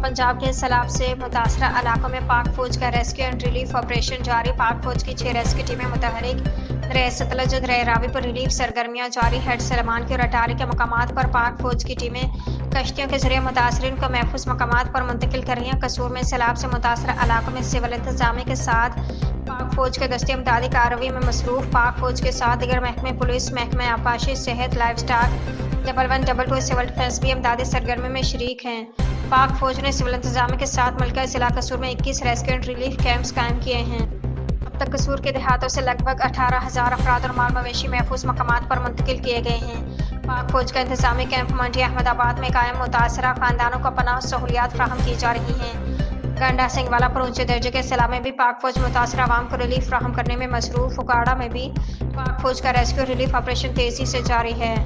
पंजाब के सैलाब से मुतासरा इलाकों में पाक फौज का रेस्क्यू एंड रिलीफ ऑपरेशन जारी। पाक फौज की 6 रेस्क्यू टीमें मुतहरिक। रह सतलज रह रावी पर रिलीफ सरगर्मियां जारी। हेड सलमान के अटारी के मकामात पर पाक फौज की टीमें कश्तियों के जरिए मुतासरीन को महफूज मकामात पर मुंतकिल कर रही हैं। कसूर में सैलाब से मुतासरा इलाकों में सिविल इंतजामी के साथ पाक फौज के दस्ते इमदादी कार्रवाई में मसरूफ। पाक फौज के साथ दिगर महकमे पुलिस, महकमे आबाशी, सेहत, लाइफ स्टाक, 1112 सिविल डिफेंस भी इमदादी सरगर्मी में शरीक हैं। पाक फौज ने सिविल इंतजामी के साथ मुल्का जिला कसूर में 21 रेस्क्यू एंड रिलीफ कैंप्स कायम किए हैं। अब तक कसूर के देहातों से लगभग 18,000 अफराद और माल मवेशी महफूज मकामात पर मुंतकिल किए गए हैं। पाक फौज का इंतजामी कैंप मंडी अहमदाबाद में कायम। मुतासरा खानदानों को पनाह सहूलियात फराहम की जा रही हैं। गंडा सिंहवाला पर ऊंचे दर्जे के सैलाब में भी पाक फौज मुतासरा आवाम को रिलीफ फराहम करने में मसरूफ। उकाड़ा में भी पाक फौज का रेस्क्यू रिलीफ ऑपरेशन तेजी से जारी है।